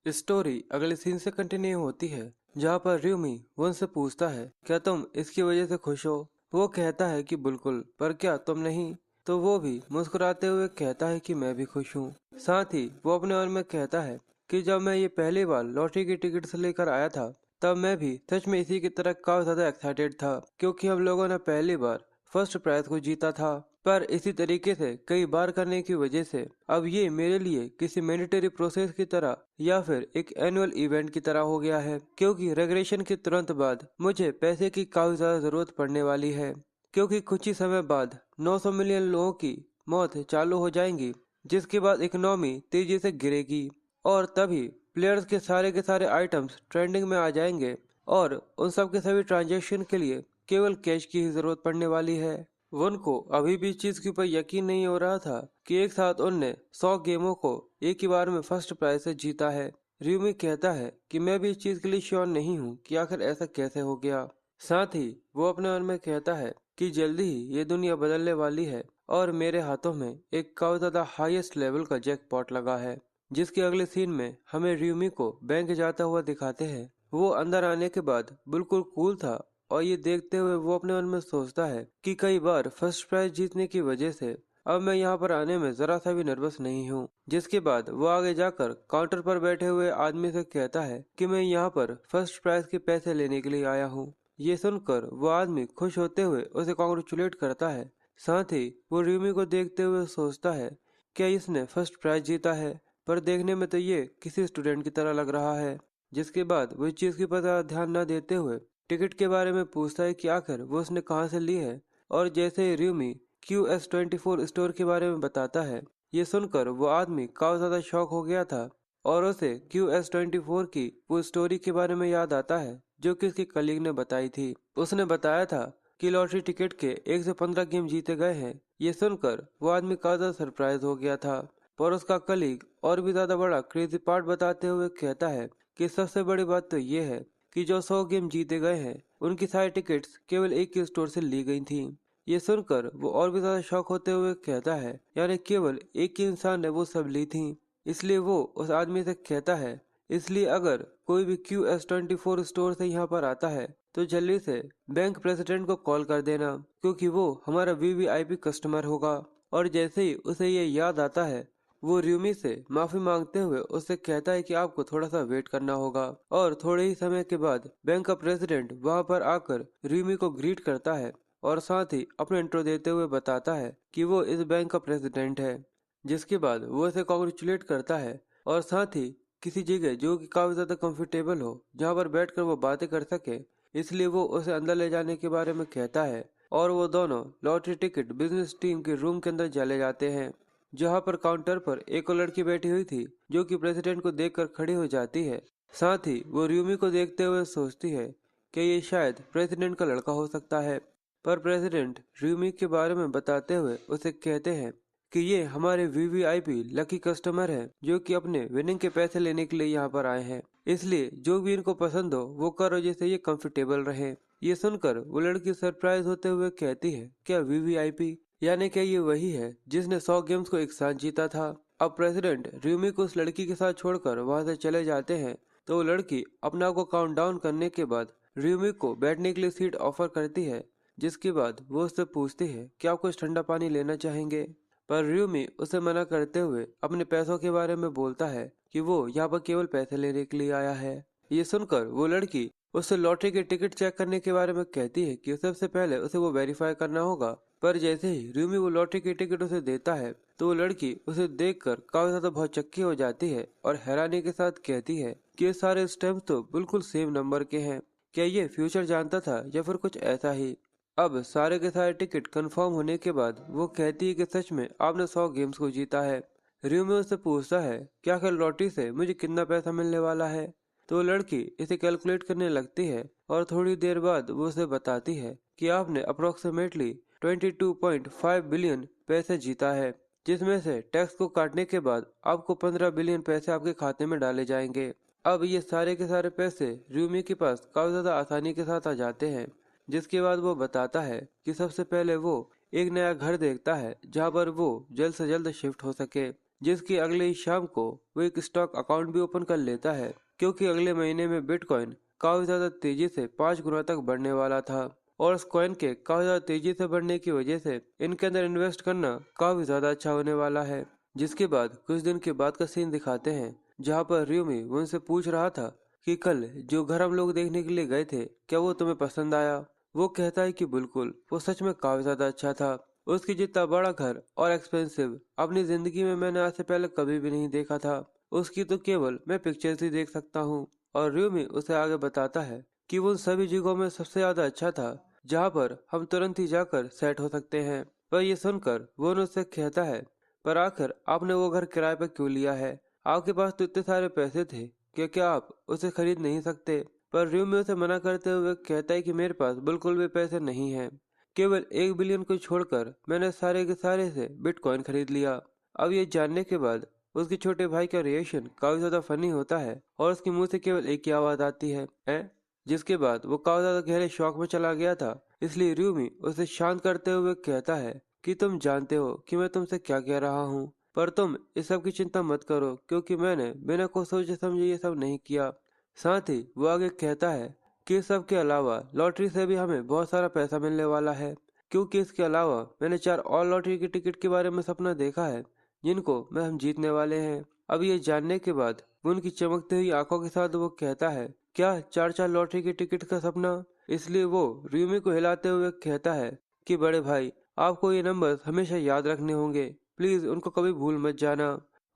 Story अगले scene से continue होती है, जहाँ पर र्यूमी वन से पूछता है, क्या तुम इसकी वजह से खुश हो? वो कहता है कि बिल्कुल, पर क्या तुम नहीं? तो वो भी मुस्कुराते हुए कहता है कि मैं भी खुश हूँ। साथ ही वो अपने मन में कहता है कि जब मैं ये पहली बार लॉटरी की टिकट से लेकर आया था, तब मैं भी सच में इसी की तरह काफी ज्यादा एक्साइटेड था, क्योंकि हम लोगों ने पहली बार फर्स्ट प्राइज को जीता था। पर इसी तरीके से कई बार करने की वजह से अब ये मेरे लिए किसी मैंडेटरी प्रोसेस की तरह या फिर एक एनुअल इवेंट की तरह हो गया है, क्योंकि रेगुलेशन के तुरंत बाद मुझे पैसे की काफी ज्यादा जरूरत पड़ने वाली है, क्योंकि कुछ ही समय बाद 900 मिलियन लोगों की मौत चालू हो जाएंगी, जिसके बाद इकोनॉमी तेजी से गिरेगी और तभी प्लेयर्स के सारे आइटम्स ट्रेंडिंग में आ जाएंगे और उन सब के सभी ट्रांजैक्शन के लिए केवल कैश की ही जरूरत पड़ने वाली है। वन को अभी भी इस चीज के ऊपर यकीन नहीं हो रहा था कि एक साथ उनने 100 गेमों को एक ही बार में फर्स्ट प्राइज से जीता है। र्यूमी कहता है कि मैं भी इस चीज के लिए श्योर नहीं हूँ कि आखिर ऐसा कैसे हो गया। साथ ही वो अपने मन में कहता है कि जल्दी ही ये दुनिया बदलने वाली है और मेरे हाथों में एक काफी ज्यादा हाईएस्ट लेवल का जैकपॉट लगा है। जिसके अगले सीन में हमें र्यूमी को बैंक जाता हुआ दिखाते हैं। वो अंदर आने के बाद बिल्कुल कूल था और ये देखते हुए वो अपने मन में सोचता है कि कई बार फर्स्ट प्राइज जीतने की वजह से अब मैं यहाँ पर आने में जरा सा भी नर्वस नहीं हूँ। जिसके बाद वो आगे जाकर काउंटर पर बैठे हुए आदमी से कहता है कि मैं यहाँ पर फर्स्ट प्राइज के पैसे लेने के लिए आया हूँ। ये सुनकर वो आदमी खुश होते हुए उसे कॉन्ग्रेचुलेट करता है। साथ ही वो र्यूमी को देखते हुए सोचता है, क्या इसने फर्स्ट प्राइज जीता है? पर देखने में तो ये किसी स्टूडेंट की तरह लग रहा है। जिसके बाद वो इस चीज की पता ध्यान न देते हुए टिकट के बारे में पूछता है कि आखिर वो उसने कहाँ से ली है। और जैसे ही र्यूमी QS24 स्टोर के बारे में बताता है, ये सुनकर वो आदमी काफी ज्यादा शॉक हो गया था और उसे QS24 की वो स्टोरी के बारे में याद आता है जो कि उसके कलीग ने बताई थी। उसने बताया था कि लॉटरी टिकट के 1 से 15 गेम जीते गए हैं। ये सुनकर वो आदमी काफी ज्यादा सरप्राइज हो गया था। पर उसका कलीग और भी ज्यादा बड़ा क्रेजी पार्ट बताते हुए कहता है कि सबसे बड़ी बात तो ये है कि जो 100 गेम जीते गए हैं उनकी सारी टिकट्स केवल एक ही स्टोर से ली गई थी। ये सुनकर वो और भी ज्यादा शॉक होते हुए कहता है, यानी केवल एक ही इंसान ने वो सब ली थी। इसलिए वो उस आदमी से कहता है, इसलिए अगर कोई भी QS24 स्टोर से यहाँ पर आता है तो जल्दी से बैंक प्रेसिडेंट को कॉल कर देना, क्योंकि वो हमारा VVIP कस्टमर होगा। और जैसे ही उसे ये याद आता है, वो र्यूमी से माफी मांगते हुए उससे कहता है कि आपको थोड़ा सा वेट करना होगा। और थोड़े ही समय के बाद बैंक का प्रेसिडेंट वहां पर आकर र्यूमी को ग्रीट करता है और साथ ही अपने इंट्रो देते हुए बताता है कि वो इस बैंक का प्रेसिडेंट है। जिसके बाद वो उसे कॉन्ग्रेचुलेट करता है और साथ ही किसी जगह जो कि काफी ज्यादा कंफर्टेबल हो, जहाँ पर बैठकर वो बातें कर सके, इसलिए वो उसे अंदर ले जाने के बारे में कहता है। और वो दोनों लॉटरी टिकट बिजनेस टीम के रूम के अंदर चले जाते हैं, जहाँ पर काउंटर पर एक और लड़की बैठी हुई थी जो कि प्रेसिडेंट को देखकर खड़ी हो जाती है। साथ ही वो र्यूमी को देखते हुए सोचती है कि ये शायद प्रेसिडेंट का लड़का हो सकता है। पर प्रेसिडेंट र्यूमी के बारे में बताते हुए उसे कहते हैं कि ये हमारे VVIP लकी कस्टमर हैं जो कि अपने विनिंग के पैसे लेने के लिए यहाँ पर आए हैं, इसलिए जो भी इनको पसंद हो वो करो जिससे ये कंफर्टेबल रहे। ये सुनकर वो लड़की सरप्राइज होते हुए कहती है, क्या VVIP यानी क्या ये वही है जिसने 100 गेम्स को एक साथ जीता था? अब प्रेसिडेंट र्यूमी को उस लड़की के साथ छोड़कर वहां से चले जाते हैं, तो वो लड़की अपना को काउंट डाउन करने के बाद र्यूमी को बैठने के लिए सीट ऑफर करती है। जिसके बाद वो उससे पूछती है कि आप कुछ ठंडा पानी लेना चाहेंगे? पर र्यूमी उसे मना करते हुए अपने पैसों के बारे में बोलता है कि वो यहाँ पर केवल पैसे लेने के लिए आया है। ये सुनकर वो लड़की उससे लॉटरी के टिकट चेक करने के बारे में कहती है कि सबसे पहले उसे वो वेरीफाई करना होगा। पर जैसे ही र्यूमी वो लॉटरी की टिकट उसे देता है, तो वो लड़की उसे देखकर काफी ज्यादा बहुत चक्की हो जाती है और हैरानी के साथ कहती है कि ये सारे स्टैम्प तो बिल्कुल सेम नंबर के हैं। क्या ये फ्यूचर जानता था या फिर कुछ ऐसा ही? अब सारे के सारे टिकट कंफर्म होने के बाद वो कहती है कि सच में आपने 100 गेम्स को जीता है। र्यूमी उससे पूछता है कि आखिर लॉटरी से मुझे कितना पैसा मिलने वाला है? तो वो लड़की इसे कैलकुलेट करने लगती है और थोड़ी देर बाद वो उसे बताती है कि आपने अप्रोक्सीमेटली 22.5 बिलियन पैसे जीता है, जिसमें से टैक्स को काटने के बाद आपको 15 बिलियन पैसे आपके खाते में डाले जाएंगे। अब ये सारे के सारे पैसे र्यूमी के पास काफी ज्यादा आसानी के साथ आ जाते हैं। जिसके बाद वो बताता है कि सबसे पहले वो एक नया घर देखता है जहाँ पर वो जल्द से जल्द शिफ्ट हो सके। जिसकी अगले ही शाम को वो एक स्टॉक अकाउंट भी ओपन कर लेता है, क्योंकि अगले महीने में बिटकॉइन काफी ज्यादा तेजी से 5 गुना तक बढ़ने वाला था। और इस कॉइन के काफी ज्यादा तेजी से बढ़ने की वजह से इनके अंदर इन्वेस्ट करना काफी ज्यादा अच्छा होने वाला है। जिसके बाद कुछ दिन के बाद का सीन दिखाते हैं, जहाँ पर र्यूमी वो उनसे पूछ रहा था कि कल जो घर हम लोग देखने के लिए गए थे, क्या वो तुम्हें पसंद आया। वो कहता है कि बिल्कुल, वो सच में काफी ज्यादा अच्छा था। उसकी जितना बड़ा घर और एक्सपेंसिव अपनी जिंदगी में मैंने आज से पहले कभी भी नहीं देखा था। उसकी तो केवल मैं पिक्चर्स ही देख सकता हूँ। और र्यूमी उसे आगे बताता है कि वो उन सभी जगहों में सबसे ज्यादा अच्छा था जहाँ पर हम तुरंत ही जाकर सेट हो सकते हैं। पर ये सुनकर वो उससे कहता है, पर आखिर आपने वो घर किराए पर क्यों लिया है? आपके पास तो इतने सारे पैसे थे कि क्या आप उसे खरीद नहीं सकते? पर र्यूमी उसे मना करते हुए कहता है कि मेरे पास बिल्कुल भी पैसे नहीं हैं। केवल 1 बिलियन को छोड़कर मैंने सारे के सारे से बिटकॉइन खरीद लिया। अब ये जानने के बाद उसके छोटे भाई का रिएक्शन काफी ज्यादा फनी होता है और उसके मुंह से केवल एक ही आवाज आती है, "हैं?" जिसके बाद वो काफी ज्यादा गहरे शौक में चला गया था। इसलिए र्यूमी उसे शांत करते हुए कहता है कि तुम जानते हो कि मैं तुमसे क्या कह रहा हूँ, पर तुम इस सब की चिंता मत करो, क्योंकि मैंने बिना कुछ सोचे समझे ये सब नहीं किया। साथ ही वो आगे कहता है कि इस सब के अलावा लॉटरी से भी हमें बहुत सारा पैसा मिलने वाला है, क्योंकि इसके अलावा मैंने 4 और लॉटरी की टिकट के बारे में सपना देखा है, जिनको मैं हम जीतने वाले हैं। अब ये जानने के बाद वो उनकी चमकती हुई आंखों के साथ वो कहता है, क्या 4 लॉटरी की टिकट का सपना? इसलिए वो र्यूमी को हिलाते हुए कहता है कि बड़े भाई, आपको ये नंबर्स हमेशा याद रखने होंगे, प्लीज उनको कभी भूल मत जाना।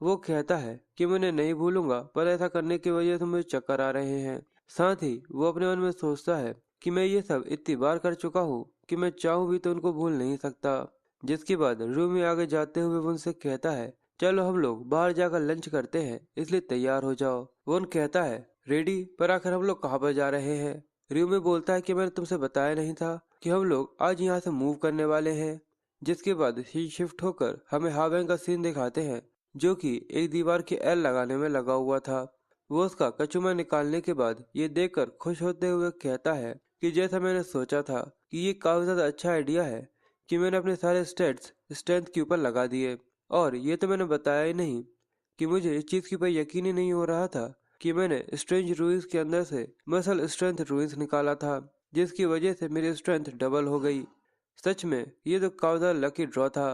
वो कहता है कि मैं उन्हें नहीं भूलूंगा, पर ऐसा करने की वजह से मुझे चक्कर आ रहे हैं। साथ ही वो अपने मन में सोचता है कि मैं ये सब इतनी बार कर चुका हूँ कि मैं चाहूँ भी तो उनको भूल नहीं सकता। जिसके बाद रूमी आगे जाते हुए वो उनसे कहता है, चलो हम लोग बाहर जाकर लंच करते हैं, इसलिए तैयार हो जाओ। वो उन कहता है, रेडी? पर आखिर हम लोग कहाँ पर जा रहे हैं? रूमी बोलता है कि मैंने तुमसे बताया नहीं था कि हम लोग आज यहाँ से मूव करने वाले हैं। जिसके बाद ही शिफ्ट होकर हमें हावेंग का सीन दिखाते हैं, जो कि एक दीवार की एल लगाने में लगा हुआ था। वो उसका कचूमा निकालने के बाद ये देखकर खुश होते हुए कहता है कि जैसा मैंने सोचा था कि ये काफी ज्यादा अच्छा आइडिया है कि मैंने अपने सारे स्टेट्स स्ट्रेंथ के ऊपर लगा दिए। और ये तो मैंने बताया ही नहीं कि मुझे इस चीज की पर यकीन ही नहीं हो रहा था कि मैंने स्ट्रेंज रूइंस के अंदर से मसल स्ट्रेंथ रूइंस निकाला था, जिसकी वजह से मेरी स्ट्रेंथ डबल हो गई। सच में ये तो काफी ज्यादा लकी ड्रॉ था।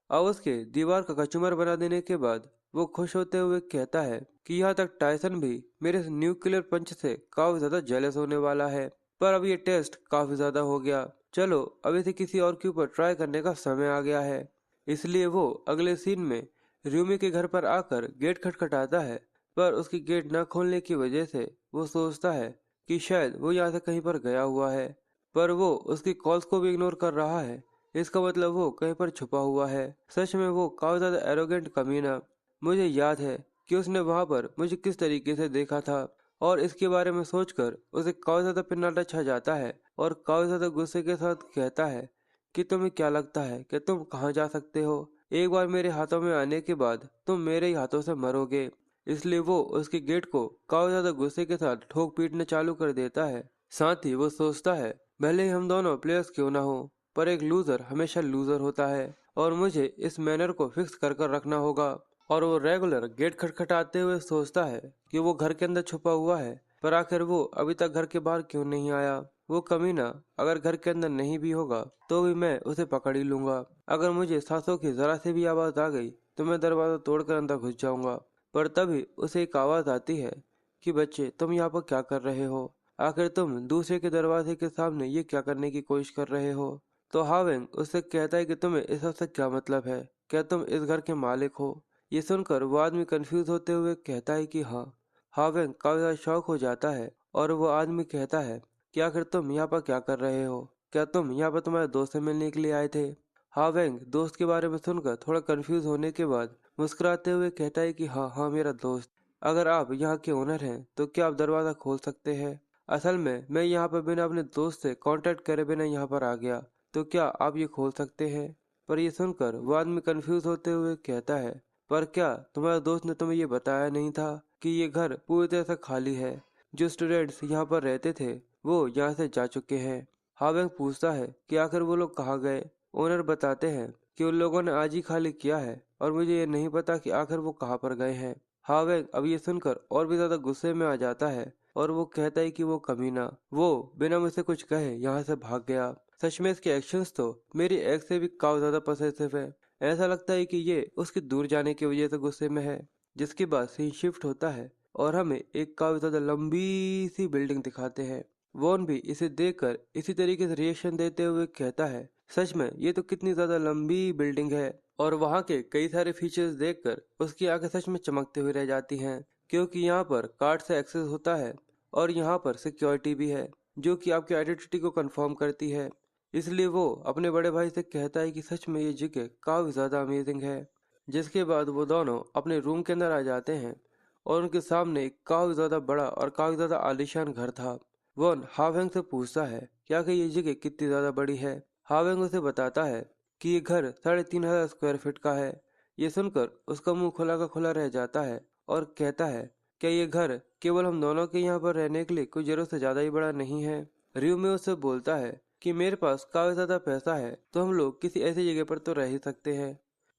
और उसके दीवार का कचूमर बना देने के बाद वो खुश होते हुए कहता है कि यहाँ तक टाइसन भी मेरे न्यूक्लियर पंच से काफी ज्यादा जेलस होने वाला है। पर अब ये टेस्ट काफी ज्यादा हो गया, चलो अब इसे किसी और के ऊपर ट्राई करने का समय आ गया है। इसलिए वो अगले सीन में र्यूमी के घर पर आकर गेट खटखटाता है, पर उसकी गेट न खोलने की वजह से वो सोचता है कि शायद वो यहाँ से कहीं पर गया हुआ है। पर वो उसकी कॉल्स को भी इग्नोर कर रहा है, इसका मतलब वो कहीं पर छुपा हुआ है। सच में वो काफी ज्यादा एरोगेंट कमीना। मुझे याद है कि उसने वहां पर मुझे किस तरीके से देखा था, और इसके बारे में सोचकर उसे काफी ज्यादा पिनाटा छा जाता है और काफी ज्यादा गुस्से के साथ कहता है कि तुम्हें क्या लगता है कि तुम कहाँ जा सकते हो? एक बार मेरे हाथों में आने के बाद तुम मेरे ही हाथों से मरोगे। इसलिए वो उसके गेट को काफी ज्यादा गुस्से के साथ ठोक पीटना चालू कर देता है। साथ ही वो सोचता है, भले ही हम दोनों प्लेयर्स क्यों ना हो, पर एक लूजर हमेशा लूजर होता है और मुझे इस मैनर को फिक्स कर कर रखना होगा। और वो रेगुलर गेट खटखटाते हुए सोचता है कि वो घर के अंदर छुपा हुआ है, पर आखिर वो अभी तक घर के बाहर क्यों नहीं आया? वो कमीना अगर घर के अंदर नहीं भी होगा तो भी मैं उसे पकड़ ही लूंगा। अगर मुझे सांसों की जरा सी भी आवाज आ गई तो मैं दरवाजा तोड़कर अंदर घुस जाऊंगा। पर तभी उसे एक आवाज आती है कि बच्चे, तुम यहाँ पर क्या कर रहे हो? आखिर तुम दूसरे के दरवाजे के सामने ये क्या करने की कोशिश कर रहे हो? तो हावेंग उससे कहता है कि तुम्हें इस सबसे क्या मतलब है? क्या तुम इस घर के मालिक हो? ये सुनकर वो आदमी कंफ्यूज होते हुए कहता है कि हाँ। हावेंग काफी ज्यादा शॉक हो जाता है और वो आदमी कहता है कि आखिर तुम यहाँ पर क्या कर रहे हो? क्या तुम यहाँ पर तुम्हारे दोस्त से मिलने के लिए आए थे? हावेंग दोस्त के बारे में सुनकर थोड़ा कंफ्यूज होने के बाद मुस्कुराते हुए कहता है कि हाँ हाँ, मेरा दोस्त। अगर आप यहाँ के ओनर हैं तो क्या आप दरवाजा खोल सकते हैं? असल में मैं यहाँ पर बिना अपने दोस्त से कांटेक्ट करे बिना यहाँ पर आ गया, तो क्या आप ये खोल सकते हैं? पर ये सुनकर वो आदमी कंफ्यूज होते हुए कहता है, पर क्या तुम्हारे दोस्त ने तुम्हें ये बताया नहीं था कि ये घर पूरी तरह से खाली है? जो स्टूडेंट्स यहाँ पर रहते थे वो यहाँ से जा चुके हैं। हावेंग पूछता है कि आखिर वो लोग कहाँ गए? ओनर बताते हैं कि उन लोगों ने आज ही खाली किया है, और मुझे ये नहीं पता कि आखिर वो कहाँ पर गए हैं। हावेंग अब ये सुनकर और भी ज्यादा गुस्से में आ जाता है और वो कहता है कि वो कमीना, वो बिना मुझसे कुछ कहे यहाँ से भाग गया। सच में इसके एक्शंस तो मेरी एक्स से भी काफी ज्यादा पॉसेसिव है। ऐसा लगता है कि ये उसके दूर जाने की वजह से गुस्से में है। जिसके बाद सीन शिफ्ट होता है और हमें एक काफी ज्यादा लंबी सी बिल्डिंग दिखाते हैं। वॉन भी इसे देखकर इसी तरीके से रिएक्शन देते हुए कहता है, सच में ये तो कितनी ज्यादा लंबी बिल्डिंग है। और वहाँ के कई सारे फीचर्स देखकर उसकी आंखें सच में चमकते हुए रह जाती हैं, क्योंकि यहाँ पर कार्ड से एक्सेस होता है और यहाँ पर सिक्योरिटी भी है जो कि आपकी आइडेंटिटी को कंफर्म करती है। इसलिए वो अपने बड़े भाई से कहता है कि सच में ये जगह काफी ज्यादा अमेजिंग है। जिसके बाद वो दोनों अपने रूम के अंदर आ जाते हैं और उनके सामने एक काफी ज्यादा बड़ा और काफी ज्यादा आलीशान घर था। वॉन हावेंग से पूछता है क्या कि ये जगह कितनी ज्यादा बड़ी है। हावेंग उसे बताता है कि ये घर 3,500 स्क्वायर फीट का है। ये सुनकर उसका मुंह खुला का खुला रह जाता है और कहता है, क्या ये घर केवल हम दोनों के यहाँ पर रहने के लिए कोई जरूरत से ज्यादा ही बड़ा नहीं है। रियो उससे बोलता है कि मेरे पास काफी ज्यादा पैसा है तो हम लोग किसी ऐसी जगह पर तो रह ही सकते हैं।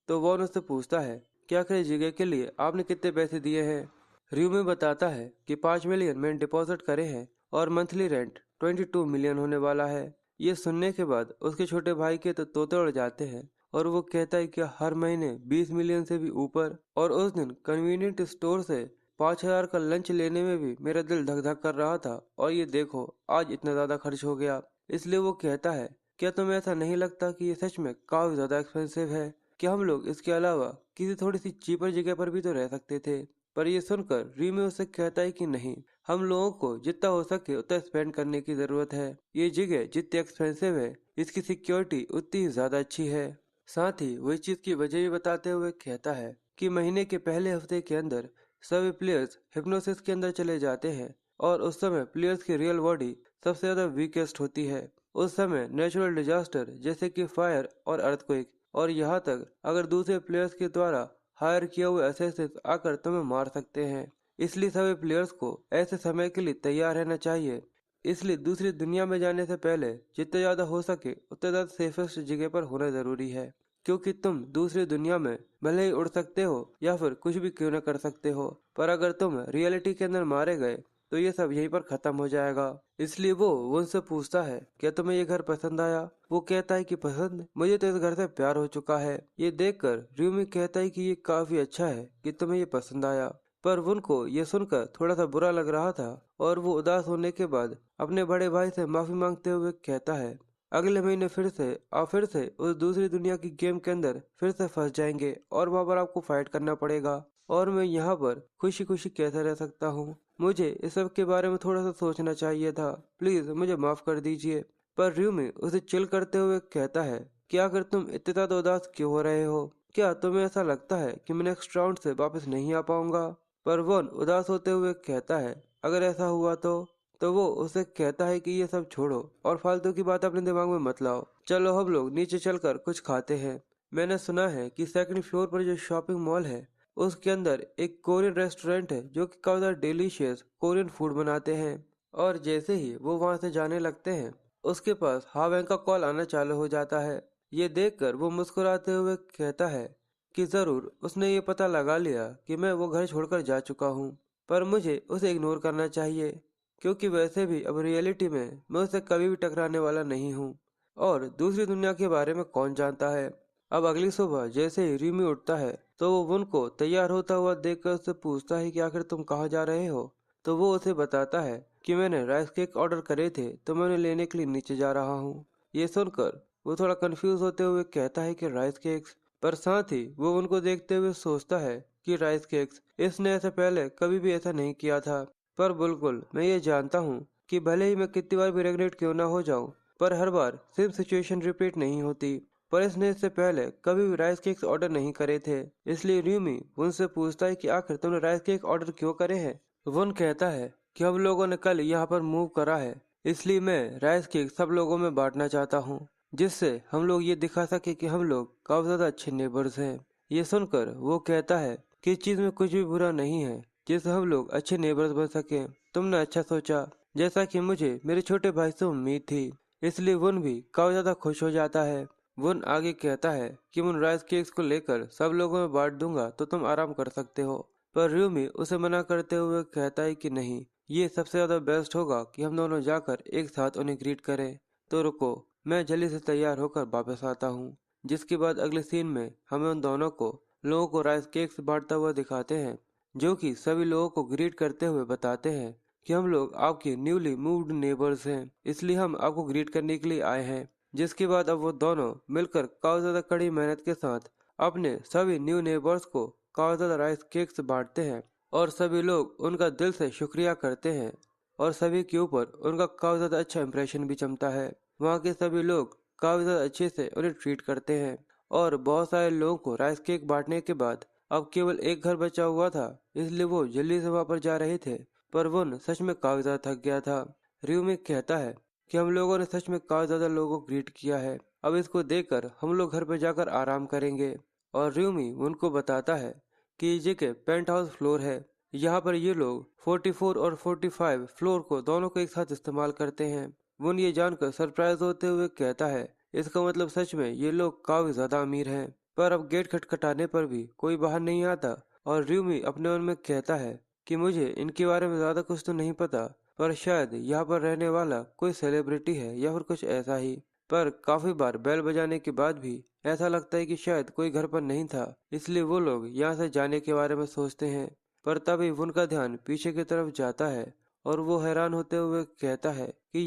तो वॉन उससे पूछता है कि आखिर इस जगह के लिए आपने कितने पैसे दिए हैं। रियो बताता है कि 5 मिलियन मैंने डिपॉजिट करे हैं और मंथली रेंट 22 मिलियन होने वाला है। ये सुनने के बाद उसके छोटे भाई के तो तोते उड़ जाते हैं और वो कहता है कि हर महीने 20 मिलियन से भी ऊपर। और उस दिन कन्वीनियंट स्टोर से 5,000 का लंच लेने में भी मेरा दिल धक धक कर रहा था और ये देखो आज इतना ज्यादा खर्च हो गया। इसलिए वो कहता है, क्या तुम्हें ऐसा नहीं लगता कि ये सच में काफी ज्यादा एक्सपेंसिव है। क्या हम लोग इसके अलावा किसी थोड़ी सी चीपर जगह पर भी तो रह सकते थे। पर ये सुनकर रीमी उससे कहता है कि नहीं, हम लोगों को जितना हो सके उतना स्पेंड करने की जरूरत है। ये जगह जितनी एक्सपेंसिव है इसकी सिक्योरिटी उतनी ही ज्यादा अच्छी है। साथ ही वो इस चीज की वजह भी बताते हुए कहता है कि महीने के पहले हफ्ते के अंदर सभी प्लेयर्स हिप्नोसिस के अंदर चले जाते हैं और उस समय प्लेयर्स की रियल बॉडी सबसे ज्यादा वीकेस्ट होती है। उस समय नेचुरल डिजास्टर जैसे कि फायर और अर्थक्वेक और यहाँ तक अगर दूसरे प्लेयर्स के द्वारा हायर किए हुए असेसिन्स आकर तुम्हें मार सकते हैं। इसलिए सभी प्लेयर्स को ऐसे समय के लिए तैयार रहना चाहिए। इसलिए दूसरी दुनिया में जाने से पहले जितना ज्यादा हो सके उतना ज्यादा सेफेस्ट जगह पर होना जरूरी है, क्योंकि तुम दूसरी दुनिया में भले ही उड़ सकते हो या फिर कुछ भी क्यों न कर सकते हो, पर अगर तुम रियलिटी के अंदर मारे गए तो ये सब यहीं पर खत्म हो जाएगा। इसलिए वो उनसे पूछता है, क्या तुम्हें ये घर पसंद आया। वो कहता है कि पसंद, मुझे तो इस घर से प्यार हो चुका है। ये देखकर र्यूमी कहता है कि ये काफी अच्छा है कि तुम्हें ये पसंद आया। पर उनको ये सुनकर थोड़ा सा बुरा लग रहा था और वो उदास होने के बाद अपने बड़े भाई से माफी मांगते हुए कहता है, अगले महीने फिर से उस दूसरी दुनिया की गेम के अंदर फिर से फंस जाएंगे और वहाँ पर आपको फाइट करना पड़ेगा और मैं यहाँ पर खुशी खुशी कैसे रह सकता हूँ। मुझे इस सब के बारे में थोड़ा सा सोचना चाहिए था, प्लीज मुझे माफ कर दीजिए। पर र्यूमी उसे चिल करते हुए कहता है कि आखिर तुम इतने ज्यादा उदास क्यों हो रहे हो। क्या तुम्हें ऐसा लगता है कि मैं नेक्स्ट राउंड से वापस नहीं आ पाऊंगा। पर वॉन उदास होते हुए कहता है, अगर ऐसा हुआ तो वो उसे कहता है कि ये सब छोड़ो और फालतू की बात अपने दिमाग में मत लाओ। चलो हम लोग नीचे चलकर कुछ खाते हैं। मैंने सुना है कि सेकंड फ्लोर पर जो शॉपिंग मॉल है उसके अंदर एक कोरियन रेस्टोरेंट है जो कि काफी डिलीशियस कोरियन फूड बनाते हैं। और जैसे ही वो वहां से जाने लगते हैं उसके पास हावेंग का कॉल आना चालू हो जाता है। ये देखकर वो मुस्कुराते हुए कहता है कि जरूर उसने ये पता लगा लिया कि मैं वो घर छोड़कर जा चुका हूँ, पर मुझे उसे इग्नोर करना चाहिए, क्योंकि वैसे भी अब रियलिटी में मैं उससे कभी भी टकराने वाला नहीं हूँ और दूसरी दुनिया के बारे में कौन जानता है। अब अगली सुबह जैसे ही रीमी उठता है तो वो उनको तैयार होता हुआ देखकर उससे पूछता है कि आखिर तुम कहाँ जा रहे हो। तो वो उसे बताता है कि मैंने राइस केक ऑर्डर करे थे तो मैं उन्हें लेने के लिए नीचे जा रहा हूँ। ये सुनकर वो थोड़ा कंफ्यूज होते हुए कहता है कि राइस केक्स, पर साथ ही वो उनको देखते हुए सोचता है कि राइस केक्स, इसने ऐसे पहले कभी भी ऐसा नहीं किया था। पर बिल्कुल मैं ये जानता हूँ कि भले ही मैं कितनी बार भी रेगनेट क्यों ना हो जाऊँ, पर हर बार सेम सिचुएशन रिपीट नहीं होती। पर इसने इससे पहले कभी भी राइस केक्स ऑर्डर नहीं करे थे। इसलिए र्यूमी उनसे पूछता है कि आखिर तुमने राइस केक ऑर्डर क्यों करे हैं। वुन कहता है कि हम लोगों ने कल यहाँ पर मूव करा है, इसलिए मैं राइस केक सब लोगों में बांटना चाहता हूँ, जिससे हम लोग ये दिखा सके कि हम लोग काफी ज्यादा अच्छे नेबर्स हैं। ये सुनकर वो कहता है कि इस चीज में कुछ भी बुरा नहीं है, जिससे हम लोग अच्छे नेबर्स बन सके। तुमने अच्छा सोचा, जैसा कि मुझे मेरे छोटे भाई से उम्मीद थी। इसलिए वुन भी काफी ज्यादा खुश हो जाता है वुन आगे कहता है कि उन राइस केक्स को लेकर सब लोगों में बांट दूंगा तो तुम आराम कर सकते हो। पर र्यूमी उसे मना करते हुए कहता है कि नहीं, ये सबसे ज्यादा बेस्ट होगा कि हम दोनों जाकर एक साथ उन्हें ग्रीट करें। तो रुको, मैं जल्दी से तैयार होकर वापस आता हूँ। जिसके बाद अगले सीन में हमें उन दोनों को लोगों को राइस केक्स बांटता हुआ दिखाते हैं, जो कि सभी लोगों को ग्रीट करते हुए बताते हैं कि हम लोग आपके न्यूली मूव्ड नेबर्स हैं, इसलिए हम आपको ग्रीट करने के लिए आए हैं। जिसके बाद अब वो दोनों मिलकर काफी ज्यादा कड़ी मेहनत के साथ अपने सभी न्यू नेबर्स को काफी ज्यादा राइस केक्स बांटते हैं और सभी लोग उनका दिल से शुक्रिया करते हैं और सभी के ऊपर उनका काफी ज्यादा अच्छा इंप्रेशन भी जमता है। वहाँ के सभी लोग काफी ज्यादा अच्छे से उन्हें ट्रीट करते हैं और बहुत सारे लोगों को राइस केक बांटने के बाद अब केवल एक घर बचा हुआ था, इसलिए वो जल्दी से वहाँ पर जा रहे थे। पर वो सच में काफी ज्यादा थक गया था। र्यूमी कहता है कि हम लोगों ने सच में काफी ज्यादा लोगों को ग्रीट किया है, अब इसको देखकर हम लोग घर पर जाकर आराम करेंगे। और र्यूमी उनको बताता है कि ये के पेंट हाउस फ्लोर है, यहाँ पर ये लोग 44 और 45 फ्लोर को दोनों को एक साथ इस्तेमाल करते हैं। वो ये जानकर सरप्राइज होते हुए कहता है इसका मतलब सच में ये लोग काफी ज्यादा अमीर हैं। पर अब गेट खटखटाने पर भी कोई बाहर नहीं आता और र्यूमी अपने मन में कहता है कि मुझे इनके बारे में ज्यादा कुछ तो नहीं पता, पर शायद यहाँ पर रहने वाला कोई सेलिब्रिटी है या फिर कुछ ऐसा ही। पर काफी बार बेल बजाने के बाद भी ऐसा लगता है कि शायद कोई घर पर नहीं था, इसलिए वो लोग यहाँ से जाने के बारे में सोचते हैं। पर तभी उनका ध्यान पीछे की तरफ जाता है और वो हैरान होते हुए कहता है कि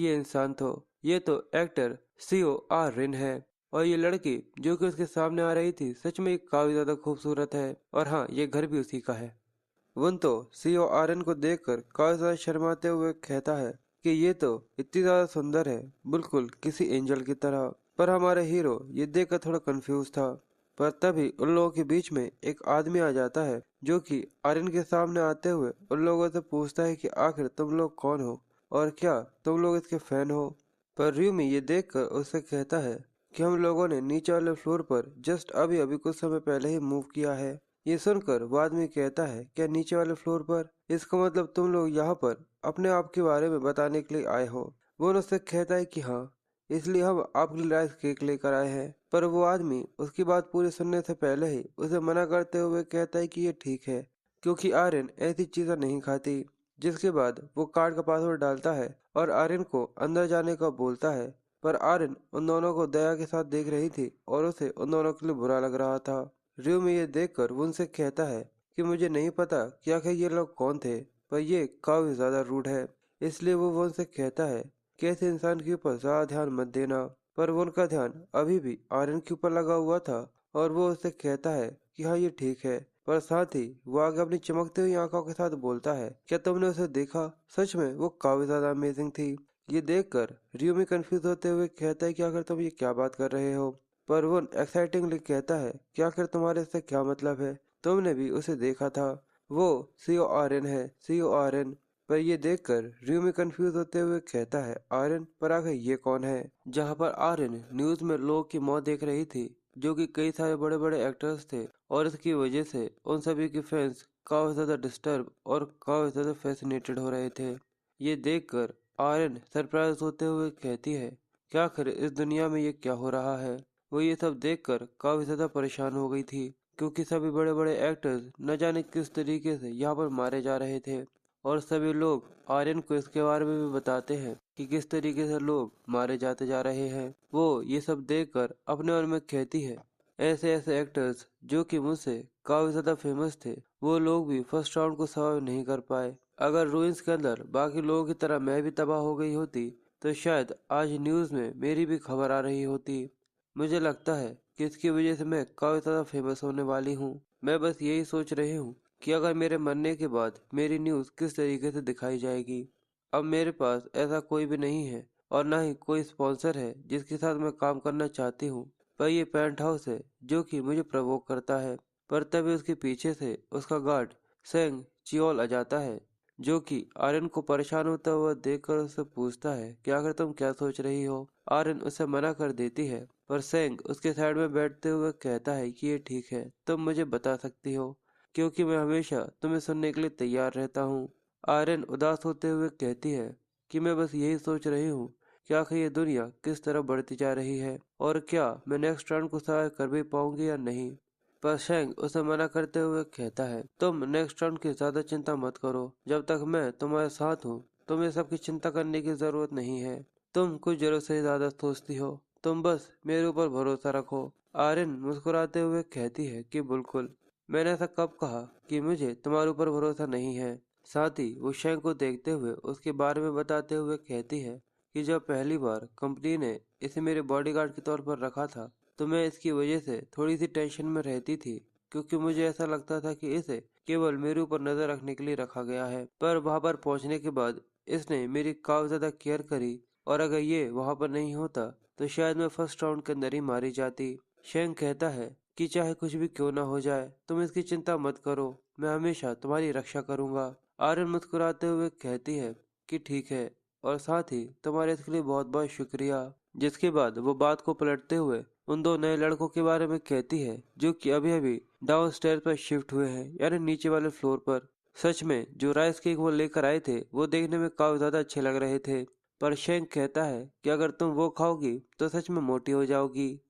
ये तो एक्टर सीओ आर रिन है और ये लड़की जो कि उसके सामने आ रही थी सच में काफी ज्यादा खूबसूरत है और हाँ, ये घर भी उसी का है। वन तो सीओ आर्यन को देखकर काफी ज्यादा शर्माते हुए कहता है कि ये तो इतनी ज्यादा सुंदर है, बिल्कुल किसी एंजल की तरह। पर हमारे हीरो ये देखकर थोड़ा कंफ्यूज था। पर तभी उन लोगों के बीच में एक आदमी आ जाता है जो कि आर्यन के सामने आते हुए उन लोगों से पूछता है कि आखिर तुम लोग कौन हो और क्या तुम लोग इसके फैन हो। पर र्यूमी ये देखकर उससे कहता है कि हम लोगों ने नीचे वाले फ्लोर पर जस्ट अभी अभी कुछ समय पहले ही मूव किया है। ये सुनकर वो आदमी कहता है क्या नीचे वाले फ्लोर पर, इसका मतलब तुम लोग यहाँ पर अपने आप के बारे में बताने के लिए आए हो। वो उससे कहता है कि हाँ, इसलिए हम आपके लिए राइस केक लेकर आए हैं। पर वो आदमी उसकी बात पूरी सुनने से पहले ही उसे मना करते हुए कहता है कि ये ठीक है क्योंकि आर्यन ऐसी चीजें नहीं खाती। जिसके बाद वो कार्ड का पासवर्ड डालता है और आर्यन को अंदर जाने का बोलता है। पर आर्यन उन दोनों को दया के साथ देख रही थी और उसे उन दोनों के लिए बुरा लग रहा था। र्यू में ये देखकर वो उनसे कहता है कि मुझे नहीं पता कि आखिर ये लोग कौन थे, पर ये काफी ज्यादा रूड है, इसलिए वो उनसे कहता है कि ऐसे इंसान के ऊपर ज्यादा ध्यान मत देना। पर वो उनका ध्यान अभी भी आर्यन के ऊपर लगा हुआ था और वो उससे कहता है कि हाँ, ये ठीक है। पर साथ ही वो आगे अपनी चमकती हुई आंखों के साथ बोलता है क्या तुमने उसे देखा, सच में वो काफी ज्यादा अमेजिंग थी। ये देखकर र्यूमी कंफ्यूज होते हुए कहता है कि आखिर तुम ये क्या बात कर रहे हो। पर वो एक्साइटिंगली कहता है कि आखिर तुम्हारे इससे क्या मतलब है, तुमने भी उसे देखा था, वो सीओ आर्यन है, सीओ आर्यन। पर ये देखकर र्यूमी कंफ्यूज होते हुए कहता है आर्यन, पर आखिर ये कौन है। जहाँ पर आर्यन न्यूज में लोगों की मौत देख रही थी जो कि कई सारे बड़े बड़े एक्टर्स थे और इसकी वजह से उन सभी के फैंस काफी ज्यादा डिस्टर्ब और काफी ज्यादा फैसिनेटेड हो रहे थे। ये देखकर आर्यन सरप्राइज होते हुए कहती है क्या आखिर इस दुनिया में ये क्या हो रहा है। वो ये सब देखकर काफी ज्यादा परेशान हो गई थी क्योंकि सभी बड़े बड़े एक्टर्स न जाने किस तरीके से यहाँ पर मारे जा रहे थे और सभी लोग आर्यन को इसके बारे में भी बताते हैं कि किस तरीके से लोग मारे जाते जा रहे हैं। वो ये सब देखकर अपने मन में कहती है ऐसे ऐसे एक्टर्स जो कि मुझसे काफी ज्यादा फेमस थे, वो लोग भी फर्स्ट राउंड को सर्वाइव नहीं कर पाए। अगर रूइंस के अंदर बाकी लोगों की तरह मैं भी तबाह हो गई होती तो शायद आज न्यूज में मेरी भी खबर आ रही होती। मुझे लगता है कि इसकी वजह से मैं काफी ज्यादा फेमस होने वाली हूँ। मैं बस यही सोच रही हूँ कि अगर मेरे मरने के बाद मेरी न्यूज किस तरीके से दिखाई जाएगी। अब मेरे पास ऐसा कोई भी नहीं है और ना ही कोई स्पॉन्सर है जिसके साथ मैं काम करना चाहती हूँ। पर ये पेंट हाउस है जो कि मुझे प्रवोक करता है। पर तभी उसके पीछे से उसका गार्ड सेंग चियोल आ जाता है जो कि आर्यन को परेशान होता हुआ देखकर उससे पूछता है कि आखिर तुम क्या सोच रही हो। आर्यन उसे मना कर देती है पर सेंग उसके साइड में बैठते हुए कहता है कि ये ठीक है, तुम मुझे बता सकती हो क्योंकि मैं हमेशा तुम्हें सुनने के लिए तैयार रहता हूँ। आर्यन उदास होते हुए कहती है कि मैं बस यही सोच रही हूँ कि आखिर ये दुनिया किस तरह बढ़ती जा रही है और क्या मैं नेक्स्ट राउंड को सर्वाइव कर भी पाऊंगी या नहीं। पर शेंग उसे मना करते हुए कहता है, तुम नेक्स्ट राउंड की ज्यादा चिंता मत करो, जब तक मैं तुम्हारे साथ हूँ तुम्हें सबकी चिंता करने की जरूरत नहीं है। तुम कुछ जरूरत से ज्यादा सोचती हो, तुम बस मेरे ऊपर भरोसा रखो। आर्यन मुस्कुराते हुए कहती है कि बिल्कुल, मैंने ऐसा कब कहा कि मुझे तुम्हारे ऊपर भरोसा नहीं है। साथ ही वो शेंग को देखते हुए उसके बारे में बताते हुए कहती है कि जब पहली बार कंपनी ने इसे मेरे बॉडीगार्ड के तौर पर रखा था तो मैं इसकी वजह से थोड़ी सी टेंशन में रहती थी, क्योंकि मुझे ऐसा लगता था कि इसे केवल मेरे ऊपर नजर रखने के लिए रखा गया है। पर वहां पर पहुंचने के बाद इसने मेरी काफी ज्यादा केयर करी और अगर ये वहां पर नहीं होता तो शायद मैं फर्स्ट राउंड के अंदर ही मारी जाती। शेंग कहता है कि चाहे कुछ भी क्यों ना हो जाए तुम इसकी चिंता मत करो, मैं हमेशा तुम्हारी रक्षा करूंगा। आर्यन मुस्कुराते हुए कहती है कि ठीक है, और साथ ही तुम्हारे इसके लिए बहुत बहुत शुक्रिया। जिसके बाद वो बात को पलटते हुए उन दो नए लड़कों के बारे में कहती है जो कि अभी अभी डाउन स्टेयर पर शिफ्ट हुए हैं, यानी नीचे वाले फ्लोर पर। सच में जो राइस केक वो लेकर आए थे वो देखने में काफी ज्यादा अच्छे लग रहे थे, पर शेंग कहता है कि अगर तुम वो खाओगी तो सच में मोटी हो जाओगी।